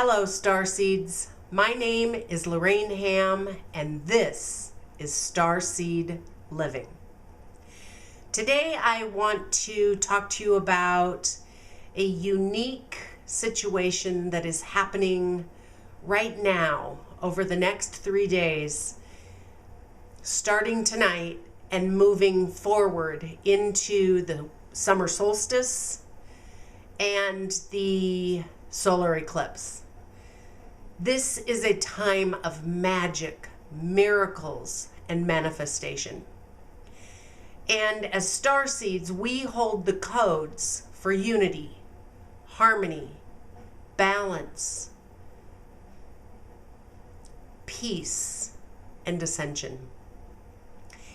Hello, StarSeeds. My name is Lorrayne Ham, and this is StarSeed Living. Today, I want to talk to you about a unique situation that is happening right now over the next 3 days, starting tonight and moving forward into the summer solstice and the solar eclipse. This is a time of magic, miracles, and manifestation. And as StarSeeds, we hold the codes for unity, harmony, balance, peace, and ascension.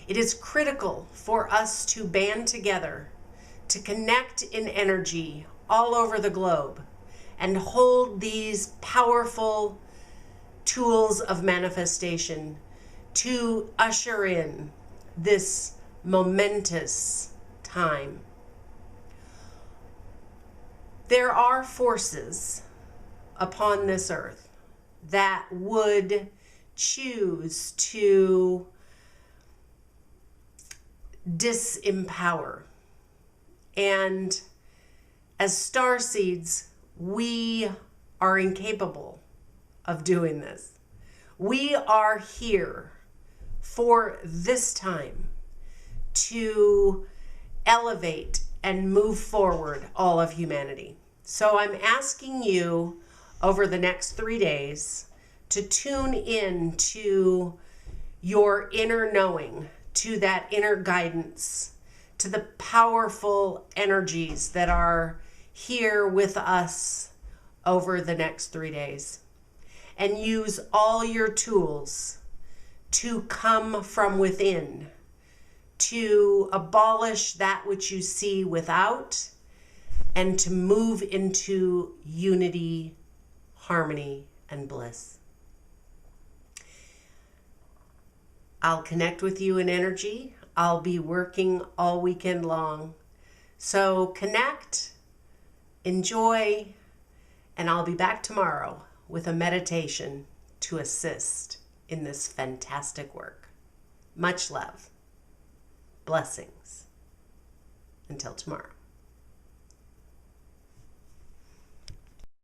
It is critical for us to band together, to connect in energy all over the globe, and hold these powerful tools of manifestation to usher in this momentous time. There are forces upon this earth that would choose to disempower. And as StarSeeds, we are incapable of doing this. We are here for this time to elevate and move forward all of humanity. So I'm asking you over the next 3 days to tune in to your inner knowing, to that inner guidance, to the powerful energies that are here with us over the next 3 days, and use all your tools to come from within, to abolish that which you see without, and to move into unity, harmony, and bliss. I'll connect with you in energy. I'll be working all weekend long. So connect, enjoy, and I'll be back tomorrow with a meditation to assist in this fantastic work. Much love. Blessings. Until tomorrow.